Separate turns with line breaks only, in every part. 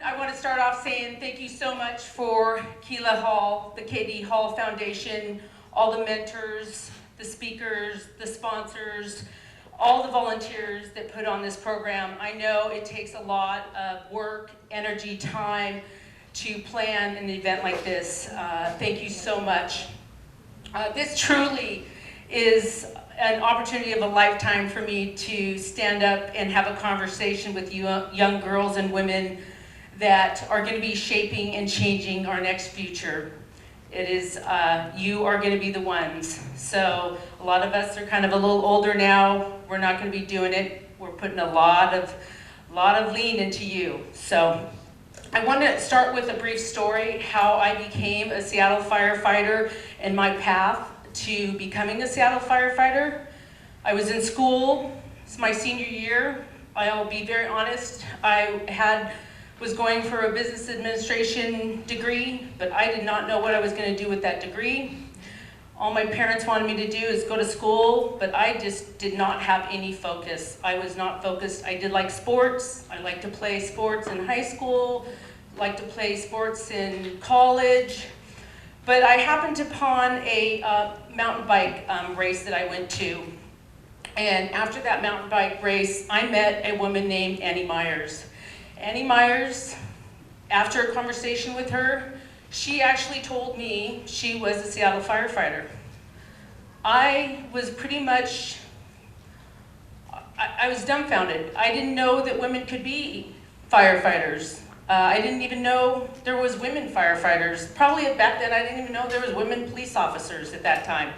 I want to start off saying thank you so much for Keela Hall, the KD Hall Foundation, all the mentors, the speakers, the sponsors, all the volunteers that put on this program. I know it takes a lot of work, energy, time to plan an event like this. Thank you so much. This truly is an opportunity of a lifetime for me to stand up and have a conversation with you young girls and women that are going to be shaping and changing our next future. It is, you are going to be the ones. So a lot of us are kind of a little older now. We're not going to be doing it. We're putting a lot of lean into you. So I want to start with a brief story, how I became a Seattle firefighter and my path to becoming a Seattle firefighter. I was in school, it's my senior year. I'll be very honest, I was going for a business administration degree, but I did not know what I was going to do with that degree. All my parents wanted me to do is go to school, but I just did not have any focus. I was not focused. I did like sports. I liked to play sports in high school, liked to play sports in college. But I happened upon a mountain bike race that I went to. And after that mountain bike race, I met a woman named Annie Myers. Annie Myers, after a conversation with her, she actually told me she was a Seattle firefighter. I was pretty much, I was dumbfounded. I didn't know that women could be firefighters. I didn't even know there was women firefighters. Probably back then I didn't even know there was women police officers at that time.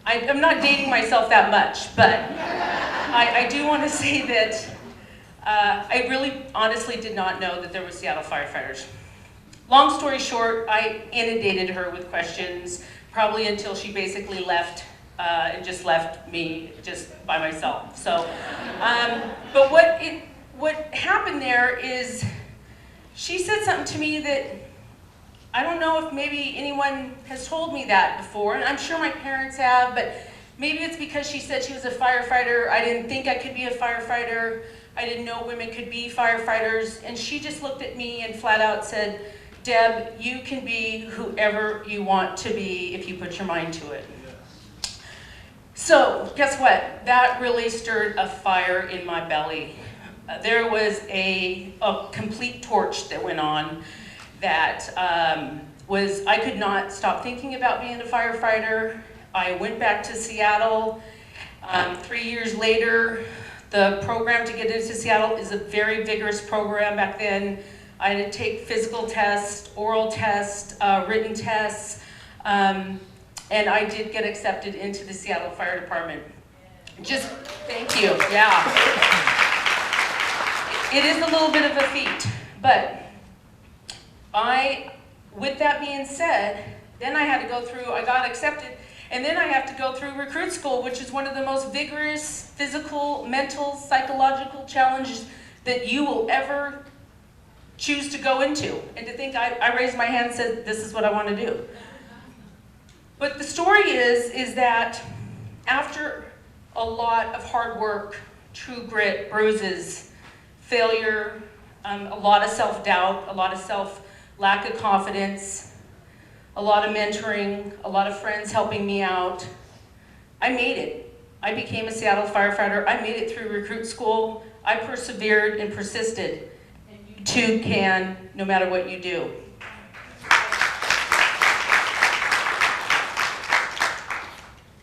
I'm not dating myself that much, but I do want to say that I really honestly did not know that there were Seattle firefighters. Long story short, I inundated her with questions, probably until she basically left and just left me just by myself. So, but what happened there is she said something to me that I don't know if maybe anyone has told me that before, and I'm sure my parents have, but maybe it's because she said she was a firefighter. I didn't think I could be a firefighter. I didn't know women could be firefighters, and she just looked at me and flat out said, Deb, you can be whoever you want to be if you put your mind to it. So guess what? That really stirred a fire in my belly. There was a complete torch that went on that I could not stop thinking about being a firefighter. I went back to Seattle. 3 years later, the program to get into Seattle is a very vigorous program back then. I had to take physical tests, oral tests, written tests, and I did get accepted into the Seattle Fire Department. Just, thank you, yeah. It is a little bit of a feat, but with that being said, then I had to go through, I got accepted, and then I have to go through recruit school, which is one of the most vigorous physical, mental, psychological challenges that you will ever choose to go into. And to think I raised my hand and said, this is what I want to do. But the story is that after a lot of hard work, true grit, bruises, failure, a lot of self-doubt, a lot of lack of confidence, a lot of mentoring, a lot of friends helping me out, I made it. I became a Seattle firefighter. I made it through recruit school. I persevered and persisted. And you too can, no matter what you do.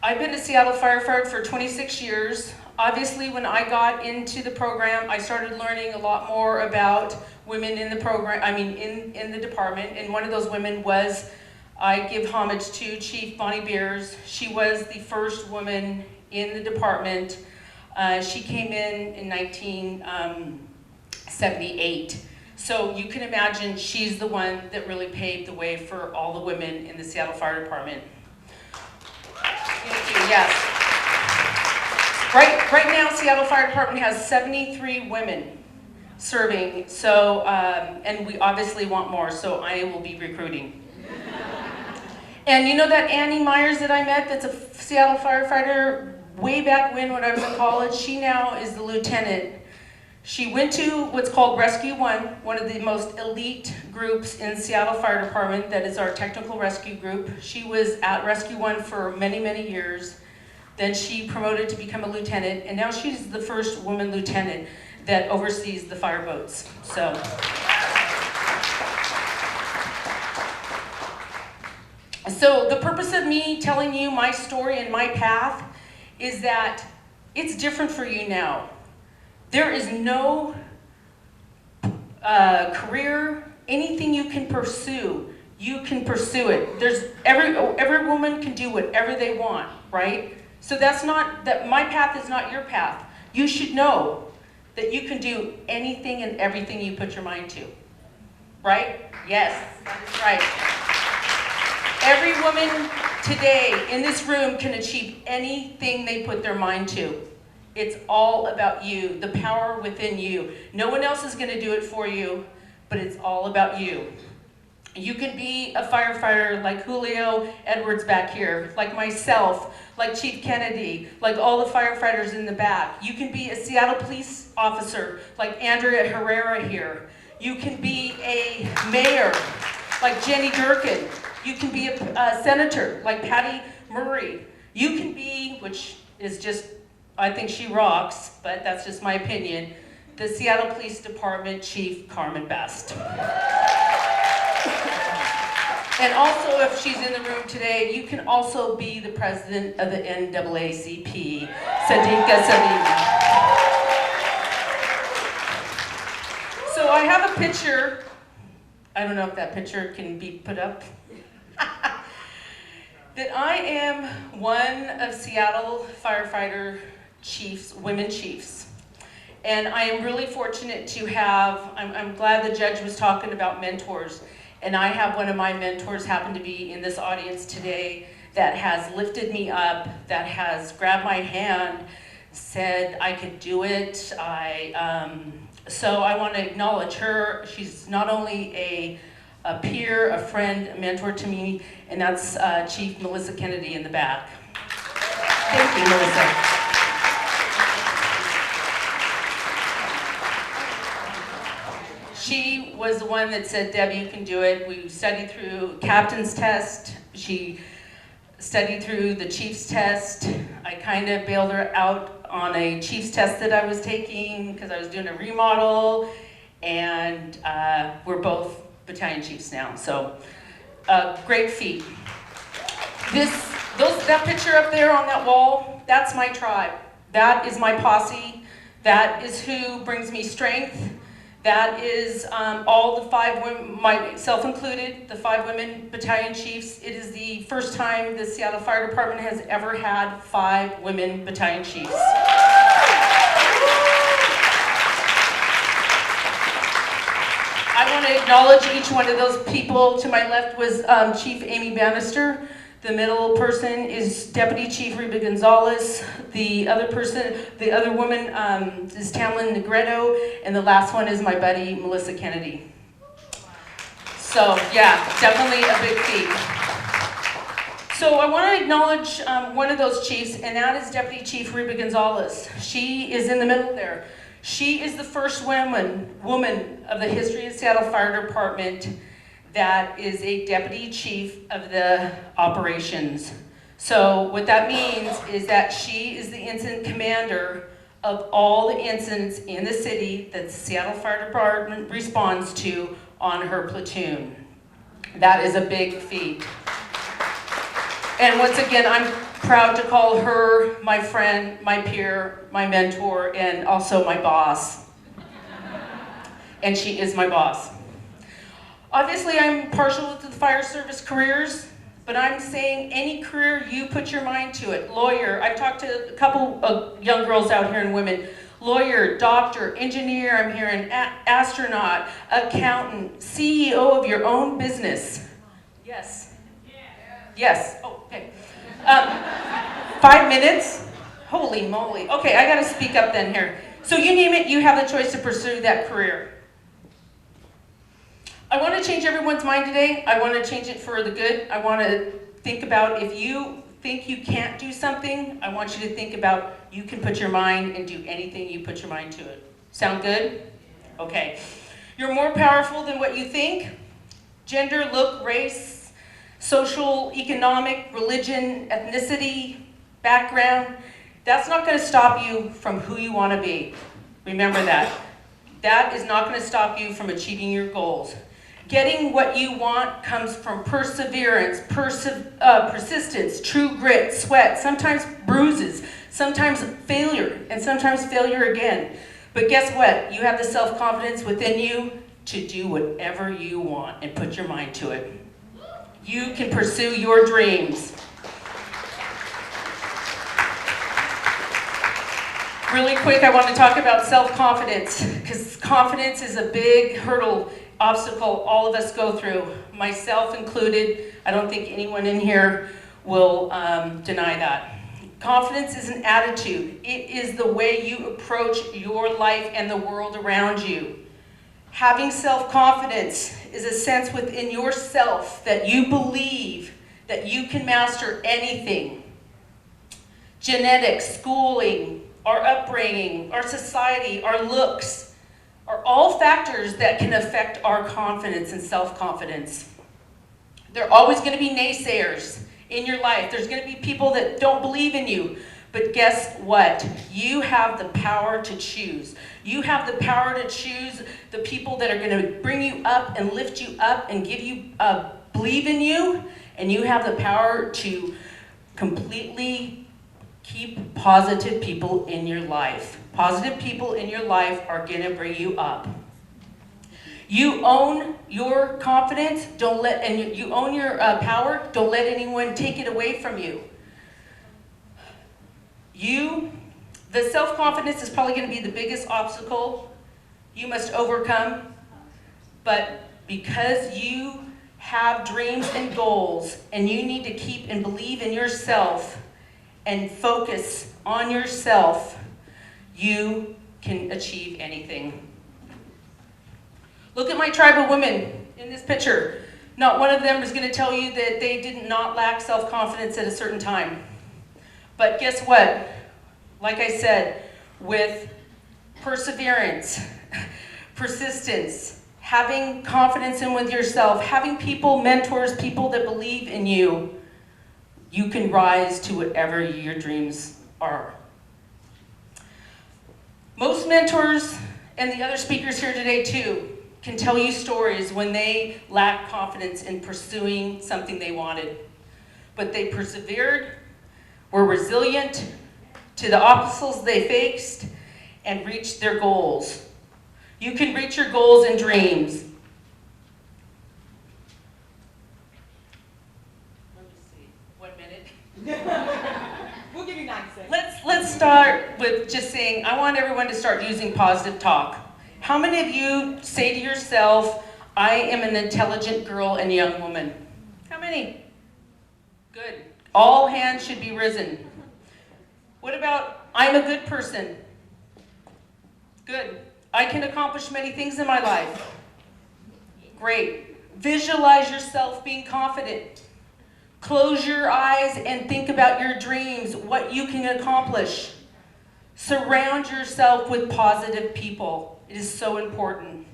I've been a Seattle firefighter for 26 years. Obviously, when I got into the program, I started learning a lot more about women in the program, in the department, and one of those women was, I give homage to Chief Bonnie Beers. She was the first woman in the department. She came in 1978. So you can imagine she's the one that really paved the way for all the women in the Seattle Fire Department. Thank you, yes. Right now, Seattle Fire Department has 73 women serving, so, and we obviously want more, so I will be recruiting. And you know that Annie Myers that I met, that's a Seattle firefighter, way back when I was in college, she now is the lieutenant She went to what's called Rescue one of the most elite groups in Seattle Fire Department. That is our technical rescue group. She was at Rescue One for many, many years. Then she promoted to become a lieutenant, and now she's the first woman lieutenant that oversees the fireboats. So the purpose of me telling you my story and my path is that it's different for you now. There is no career, anything you can pursue it. Every woman can do whatever they want, right? So my path is not your path. You should know that you can do anything and everything you put your mind to, right? Yes, that is right. Every woman today in this room can achieve anything they put their mind to. It's all about you, the power within you. No one else is going to do it for you, but it's all about you. You can be a firefighter like Julio Edwards back here, like myself, like Chief Kennedy, like all the firefighters in the back. You can be a Seattle police officer like Andrea Herrera here. You can be a mayor like Jenny Durkin. You can be a senator like Patty Murray. You can be, which is just, I think she rocks, but that's just my opinion, the Seattle Police Department Chief Carmen Best. And also, if she's in the room today, you can also be the president of the NAACP, Sadiqa Salima. So I have a picture. I don't know if that picture can be put up. That I am one of Seattle firefighter chiefs, women chiefs. And I am really fortunate to have, I'm glad the judge was talking about mentors. And I have one of my mentors happen to be in this audience today that has lifted me up, that has grabbed my hand, said I could do it. So I want to acknowledge her. She's not only a peer, a friend, a mentor to me, and that's Chief Melissa Kennedy in the back. Thank you, Melissa. She was the one that said, Deb, you can do it. We studied through captain's test. She studied through the chief's test. I kind of bailed her out on a chief's test that I was taking because I was doing a remodel, and we're both battalion chiefs now. So, great feat. That picture up there on that wall, that's my tribe. That is my posse. That is who brings me strength. That is all the 5 women, myself included, the 5 women battalion chiefs. It is the first time the Seattle Fire Department has ever had 5 women battalion chiefs. I want to acknowledge each one of those people. To my left was Chief Amy Bannister. The middle person is Deputy Chief Reba Gonzalez. The other woman is Tamlin Negretto, and the last one is my buddy, Melissa Kennedy. So yeah, definitely a big feat. So I want to acknowledge one of those chiefs, and that is Deputy Chief Reba Gonzalez. She is in the middle there. She is the first woman of the history of Seattle Fire Department that is a deputy chief of the operations. So what that means is that she is the incident commander of all the incidents in the city that the Seattle Fire Department responds to on her platoon. That is a big feat. And once again, I'm proud to call her my friend, my peer, my mentor, and also my boss. And she is my boss. Obviously, I'm partial to the fire service careers, but I'm saying any career you put your mind to it. Lawyer, I've talked to a couple of young girls out here and women. Lawyer, doctor, engineer, I'm hearing, astronaut, accountant, CEO of your own business. Yes. Yes. Oh, okay. 5 minutes? Holy moly. Okay, I gotta speak up then here. So you name it, you have the choice to pursue that career. I want to change everyone's mind today. I want to change it for the good. I want to think about, if you think you can't do something, I want you to think about you can put your mind and do anything you put your mind to it. Sound good? Okay. You're more powerful than what you think. Gender, look, race, social, economic, religion, ethnicity, background, that's not going to stop you from who you want to be. Remember that. That is not going to stop you from achieving your goals. Getting what you want comes from perseverance, persistence, true grit, sweat, sometimes bruises, sometimes failure, and sometimes failure again. But guess what? You have the self-confidence within you to do whatever you want and put your mind to it. You can pursue your dreams. Really quick, I want to talk about self-confidence, because confidence is a big hurdle, obstacle all of us go through, myself included. I don't think anyone in here will deny that. Confidence is an attitude. It is the way you approach your life and the world around you. Having self-confidence is a sense within yourself that you believe that you can master anything. Genetics, schooling, our upbringing, our society, our looks, are all factors that can affect our confidence and self-confidence. There are always going to be naysayers in your life. There's going to be people that don't believe in you. But guess what? You have the power to choose. You have the power to choose the people that are going to bring you up and lift you up and give you believe in you. And you have the power to completely keep positive people in your life. Positive people in your life are going to bring you up. You own your confidence, you own your power, don't let anyone take it away from you. The self-confidence is probably going to be the biggest obstacle you must overcome, but because you have dreams and goals, and you need to keep and believe in yourself and focus on yourself, you can achieve anything. Look at my tribe of women in this picture. Not one of them is going to tell you that they did not lack self-confidence at a certain time. But guess what? Like I said, with perseverance, persistence, having confidence in with yourself, having people, mentors, people that believe in you, you can rise to whatever your dreams are. Most mentors, and the other speakers here today too, can tell you stories when they lacked confidence in pursuing something they wanted. But they persevered, were resilient to the obstacles they faced, and reached their goals. You can reach your goals and dreams. Let me see, 1 minute.
We'll give you 9 seconds.
Let's start with just saying, I want everyone to start using positive talk. How many of you say to yourself, I am an intelligent girl and young woman? How many? Good. All hands should be risen. What about, I'm a good person? Good. I can accomplish many things in my life. Great. Visualize yourself being confident. Close your eyes and think about your dreams, what you can accomplish. Surround yourself with positive people. It is so important.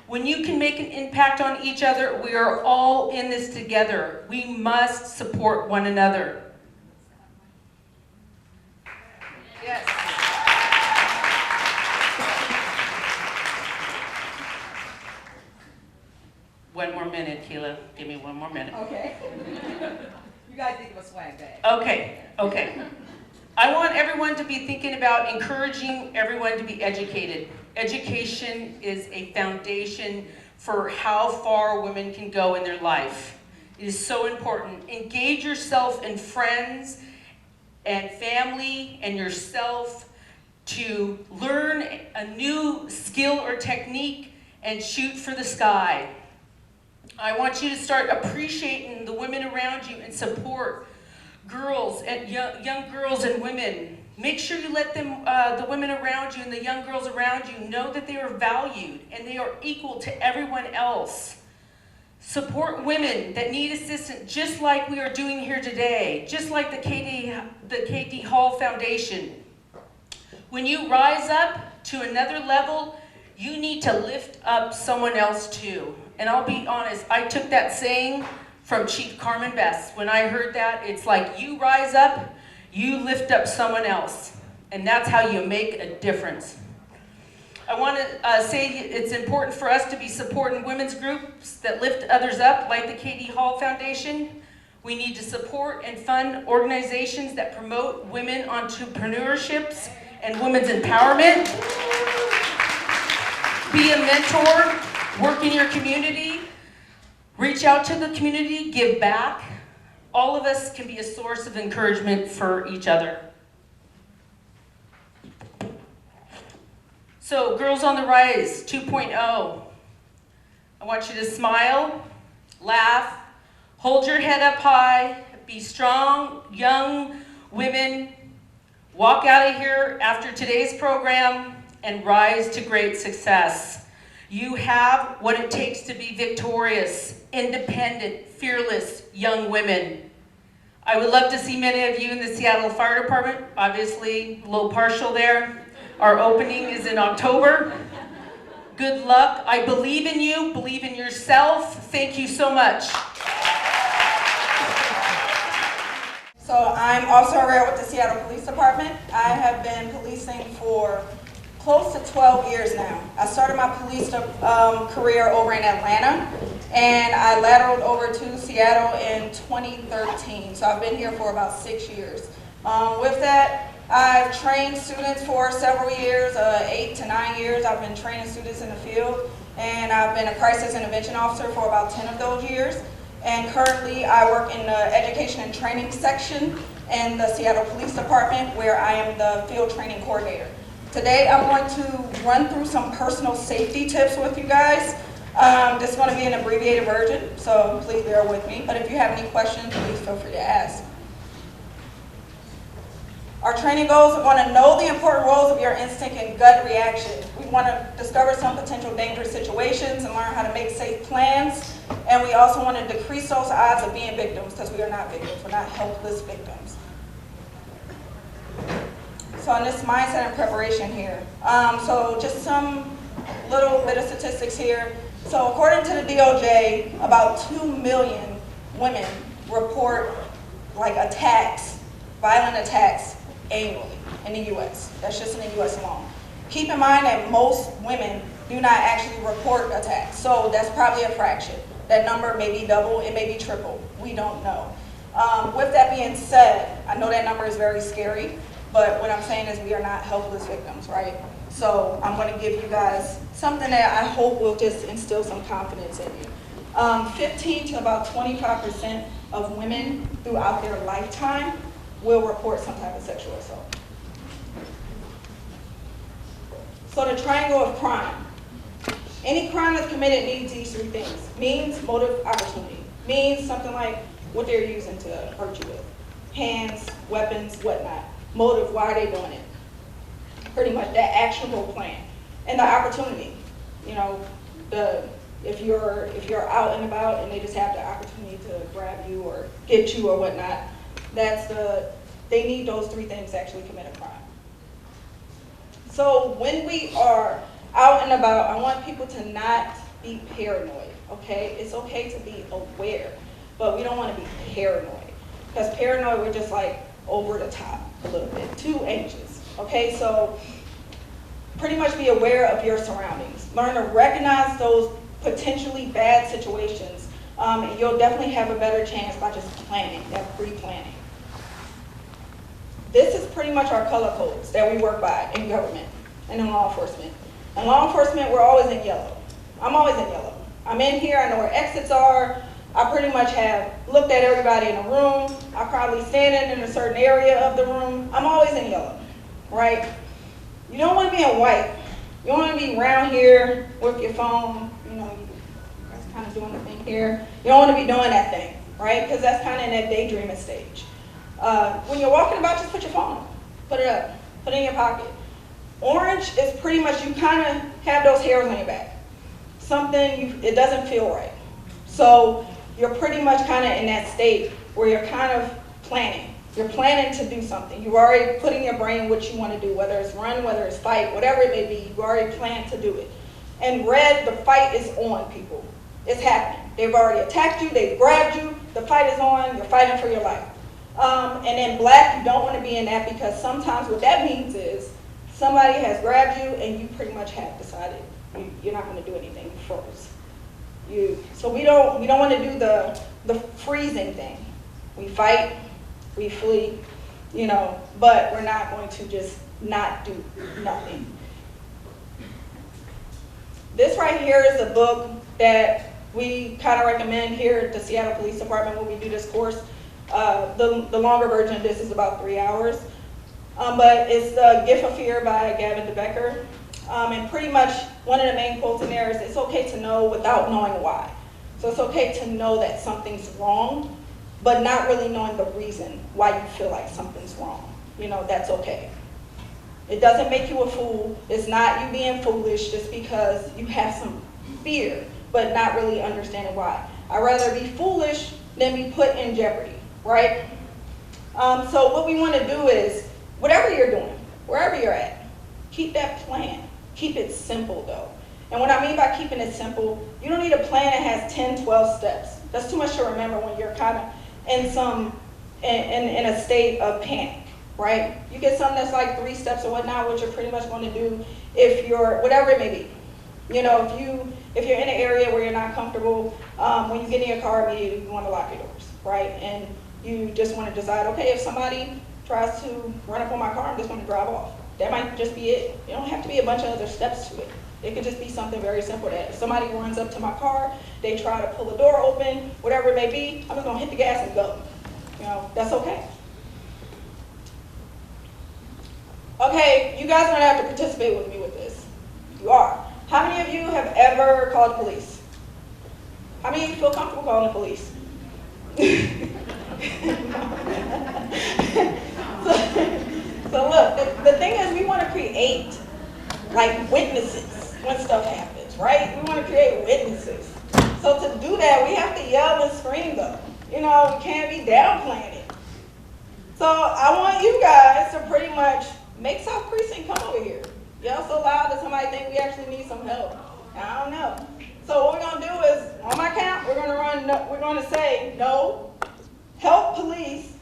When you can make an impact on each other, we are all in this together. We must support one another. Yes. One more minute, Keela. Give me 1 more minute.
Okay. You guys think of a swag bag.
Okay. I want everyone to be thinking about encouraging everyone to be educated. Education is a foundation for how far women can go in their life. It is so important. Engage yourself in friends and family and yourself to learn a new skill or technique and shoot for the sky. I want you to start appreciating the women around you and support girls and young girls and women. Make sure you let them, the women around you and the young girls around you know that they are valued and they are equal to everyone else. Support women that need assistance, just like we are doing here today, just like the KD Hall Foundation. When you rise up to another level, you need to lift up someone else too. And I'll be honest, I took that saying from Chief Carmen Best. When I heard that, it's like you rise up, you lift up someone else. And that's how you make a difference. I want to say it's important for us to be supporting women's groups that lift others up, like the K.D. Hall Foundation. We need to support and fund organizations that promote women entrepreneurships and women's empowerment. Be a mentor, work in your community, reach out to the community, give back. All of us can be a source of encouragement for each other. So, Girls on the Rise 2.0. I want you to smile, laugh, hold your head up high, be strong, young women, walk out of here after today's program and rise to great success. You have what it takes to be victorious, independent, fearless young women. I would love to see many of you in the Seattle Fire Department. Obviously, a little partial there. Our opening is in October. Good luck. I believe in you. Believe in yourself. Thank you so much.
So I'm Officer Herrera with the Seattle Police Department. I have been policing for close to 12 years now. I started my police career over in Atlanta, and I lateraled over to Seattle in 2013. So I've been here for about 6 years. With that, I've trained students for several years, 8 to 9 years. I've been training students in the field, and I've been a crisis intervention officer for about 10 of those years. And currently, I work in the education and training section in the Seattle Police Department, where I am the field training coordinator. Today, I'm going to run through some personal safety tips with you guys. This is going to be an abbreviated version, so please bear with me. But if you have any questions, please feel free to ask. Our training goals, we want to know the important roles of your instinct and gut reaction. We want to discover some potential dangerous situations and learn how to make safe plans. And we also want to decrease those odds of being victims, because we are not victims. We're not helpless victims. So on this mindset and preparation here. So just some little bit of statistics here. So according to the DOJ, about 2 million women report attacks, violent attacks, annually in the U.S. That's just in the U.S. alone. Keep in mind that most women do not actually report attacks, so that's probably a fraction. That number may be double, it may be triple. We don't know. With that being said, I know that number is very scary, but what I'm saying is we are not helpless victims, right? So I'm going to give you guys something that I hope will just instill some confidence in you. 15 to about 25% of women throughout their lifetime will report some type of sexual assault. So the triangle of crime. Any crime that's committed needs these 3 things. Means, motive, opportunity. Means something like what they're using to hurt you with. Hands, weapons, whatnot. Motive, why are they doing it? Pretty much that actionable plan. And the opportunity. You know, if you're out and about and they just have the opportunity to grab you or get you or whatnot, they need those 3 things to actually commit a crime. So when we are out and about, I want people to not be paranoid, okay? It's okay to be aware, but we don't want to be paranoid. Because paranoid, we're just over the top a little bit, too anxious, okay? So pretty much be aware of your surroundings. Learn to recognize those potentially bad situations, and you'll definitely have a better chance by just planning, that pre-planning. This is pretty much our color codes that we work by in government and in law enforcement. In law enforcement, we're always in yellow. I'm always in yellow. I'm in here, I know where exits are. I pretty much have looked at everybody in the room. I'm probably standing in a certain area of the room. I'm always in yellow, right? You don't want to be in white. You don't want to be around here with your phone, that's kind of doing the thing here. You don't want to be doing that thing, right? Because that's kind of in that daydreaming stage. When you're walking about, just put your phone up, put it up, put it in your pocket. Orange is pretty much, you kind of have those hairs on your back. It doesn't feel right. So you're pretty much kind of in that state where you're kind of planning. You're planning to do something. You've already put in your brain what you want to do, whether it's run, whether it's fight, whatever it may be, you already planned to do it. In red, the fight is on, people. It's happening. They've already attacked you, they've grabbed you, the fight is on, you're fighting for your life. And in black, you don't want to be in that because sometimes what that means is somebody has grabbed you and you pretty much have decided you're not going to do anything, you froze. So we don't want to do the freezing thing. We fight, we flee, but we're not going to just not do nothing. This right here is a book that we kind of recommend here at the Seattle Police Department when we do this course. The longer version of this is about 3 hours. But it's The Gift of Fear by Gavin Becker. And pretty much one of the main quotes in there is, it's okay to know without knowing why. So it's okay to know that something's wrong, but not really knowing the reason why you feel like something's wrong. That's okay. It doesn't make you a fool. It's not you being foolish just because you have some fear, but not really understanding why. I'd rather be foolish than be put in jeopardy, right? So what we want to do is, whatever you're doing, wherever you're at, keep that plan. Keep it simple, though. And what I mean by keeping it simple, you don't need a plan that has 10, 12 steps. That's too much to remember when you're kind of in a state of panic, right? You get something that's like 3 steps or whatnot, which you're pretty much going to do if you're, whatever it may be. If you're in an area where you're not comfortable, when you get in your car immediately, you want to lock your doors, right? And you just want to decide, okay, if somebody tries to run up on my car, I'm just going to drive off. That might just be it. It don't have to be a bunch of other steps to it. It could just be something very simple that if somebody runs up to my car, they try to pull the door open, whatever it may be, I'm just going to hit the gas and go. That's okay. Okay, you guys are going to have to participate with me with this. You are. How many of you have ever called the police? How many of you feel comfortable calling the police? So look, the thing is we want to create like witnesses when stuff happens, right? We want to create witnesses. So to do that, we have to yell and scream though. We can't be downplaying it. So I want you guys to pretty much make South Precinct come over here. Yell so loud that somebody think we actually need some help. I don't know. So what we're gonna do is, on my count, we're gonna say no, help police,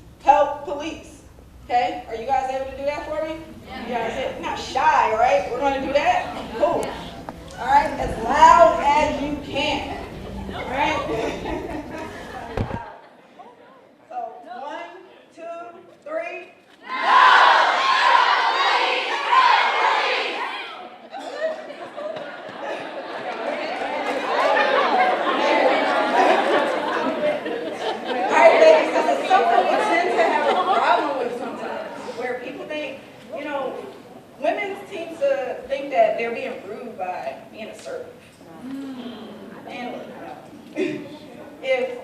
okay? Are you guys able to do that for me? Yeah. You guys, you're not shy, right? We're gonna do that? Cool. All right, as loud as you can. All right? So 1, 2, 3. Women seem to think that they're being rude by being assertive. And if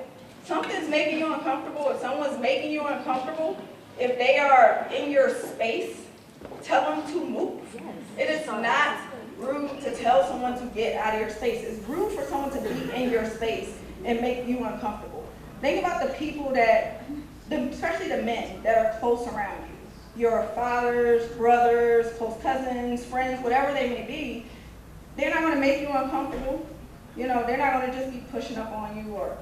something's making you uncomfortable, if someone's making you uncomfortable, if they are in your space, tell them to move. It is not rude to tell someone to get out of your space. It's rude for someone to be in your space and make you uncomfortable. Think about the people that, especially the men that are close around you. Your fathers, brothers, close cousins, friends, whatever they may be, they're not going to make you uncomfortable. They're not going to just be pushing up on you or,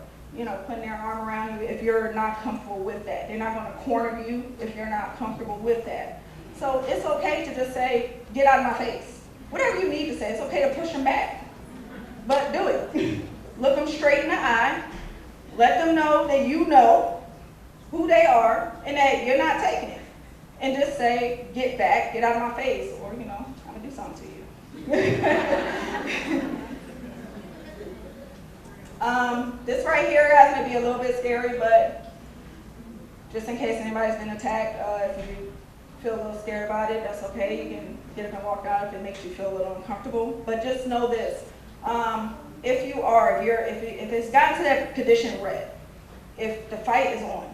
putting their arm around you if you're not comfortable with that. They're not going to corner you if you're not comfortable with that. So it's okay to just say, get out of my face. Whatever you need to say, it's okay to push them back. But do it. Look them straight in the eye. Let them know that you know who they are and that you're not taking it. And just say, get back, get out of my face, or, I'm going to do something to you. This right here, guys, may be a little bit scary, but just in case anybody's been attacked, if you feel a little scared about it, that's okay. You can get up and walk out if it makes you feel a little uncomfortable. But just know this, if it's gotten to that condition red, if the fight is on,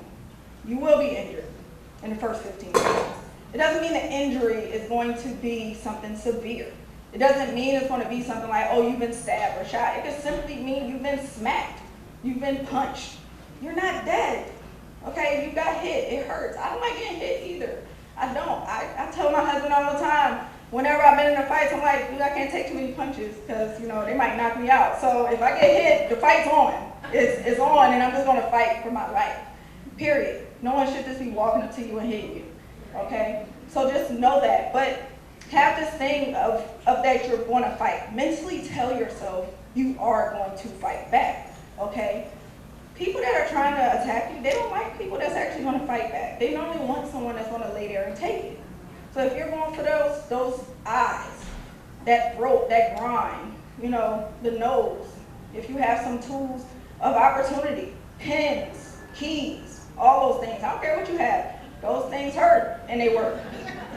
you will be injured in the first 15 minutes. It doesn't mean the injury is going to be something severe. It doesn't mean it's going to be something like, oh, you've been stabbed or shot. It could simply mean you've been smacked. You've been punched. You're not dead, Okay, you got hit, it hurts. I don't like getting hit either. I don't. I tell my husband all the time, whenever I've been in a fight, I'm like, dude, I can't take too many punches because, you know, they might knock me out. So if I get hit, the fight's on. It's on, and I'm just going to fight for my life, period. No one should just be walking up to you and hitting you, okay? So just know that. But have this thing of that you're going to fight. Mentally tell yourself you are going to fight back, okay? People that are trying to attack you, they don't like people that's actually going to fight back. They normally want someone that's going to lay there and take it. So if you're going for those eyes, that throat, that grind, you know, the nose, if you have some tools of opportunity, pens, keys, all those things, I don't care what you have, those things hurt and they work,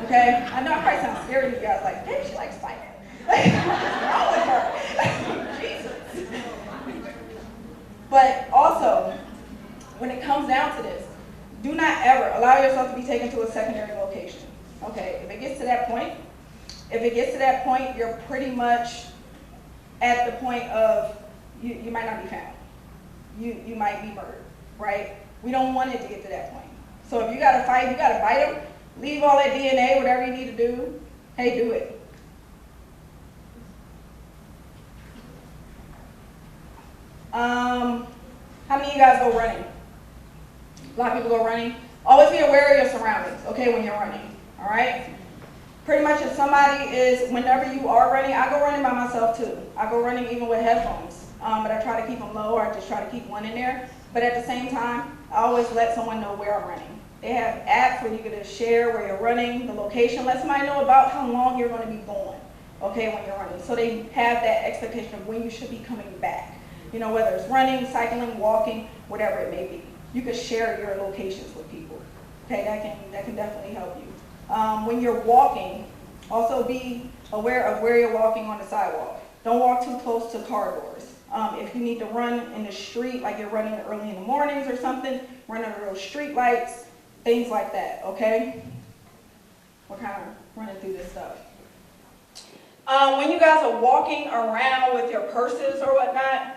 okay? I know I probably sound scary to you guys, like, damn, she likes fighting. Like, what's wrong with her? Jesus. But also, when it comes down to this, do not ever allow yourself to be taken to a secondary location. Okay, if it gets to that point, you're pretty much at the point of you might not be found. You might be murdered, right? We don't want it to get to that point. So if you gotta fight, you gotta fight them. Leave all that DNA, whatever you need to do. Hey, do it. How many of you guys go running? A lot of people go running. Always be aware of your surroundings, okay, when you're running, all right? Pretty much if somebody is, whenever you are running, I go running by myself too. I go running even with headphones, but I try to keep them low, or I just try to keep one in there. But at the same time, I always let someone know where I'm running. They have apps where you can just share where you're running, the location, let somebody know about how long you're going to be going, okay, when you're running. So they have that expectation of when you should be coming back. You know, whether it's running, cycling, walking, whatever it may be. You can share your locations with people. Okay, that can definitely help you. When you're walking, also be aware of where you're walking on the sidewalk. Don't walk too close to car doors. If you need to run in the street, like you're running early in the mornings or something, run under those street lights, things like that, okay? We're kind of running through this stuff. When you guys are walking around with your purses or whatnot,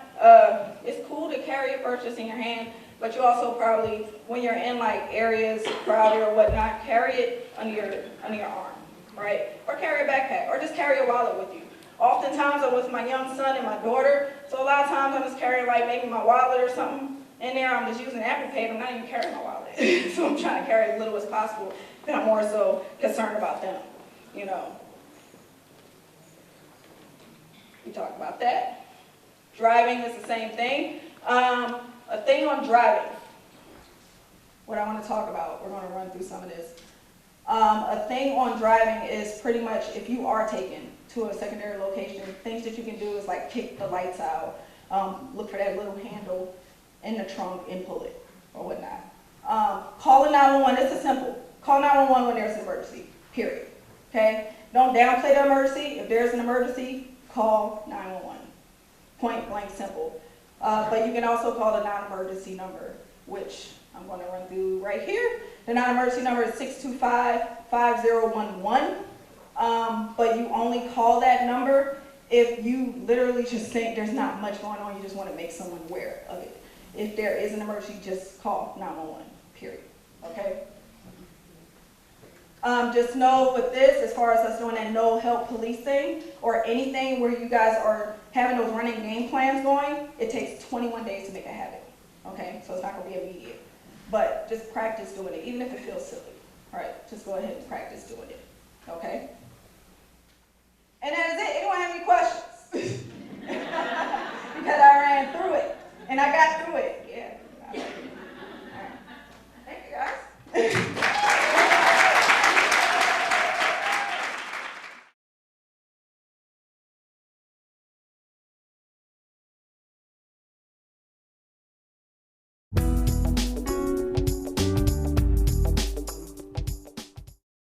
it's cool to carry your purse just in your hand, but you also probably, when you're in like areas, crowded or whatnot, carry it under your arm, right? Or carry a backpack, or just carry a wallet with you. Oftentimes I'm with my young son and my daughter, so a lot of times I'm just carrying like maybe my wallet or something in there. I'm just using Apple Pay, I'm not even carrying my wallet. So I'm trying to carry as little as possible, and I'm more so concerned about them, you know. We talked about that. Driving is the same thing. A thing on driving, what I want to talk about, we're going to run through some of this. A thing on driving is pretty much if you are taken to a secondary location, things that you can do is like kick the lights out, look for that little handle in the trunk and pull it or whatnot. Calling 911, this is simple. Call 911 when there's an emergency, period. Okay? Don't downplay the emergency. If there's an emergency, call 911. Point blank simple. But you can also call the non-emergency number, which I'm going to run through right here. The non-emergency number is 625-5011. But you only call that number if you literally just think there's not much going on, you just want to make someone aware of it. If there is an emergency, just call 911, period. Okay? Just know with this, as far as us doing that no help policing or anything where you guys are having those running game plans going, it takes 21 days to make a habit. Okay? So it's not going to be immediate. But just practice doing it, even if it feels silly. All right? Just go ahead and practice doing it. Okay? And that is it. Anyone have any questions? Because I ran through it. And I got through it.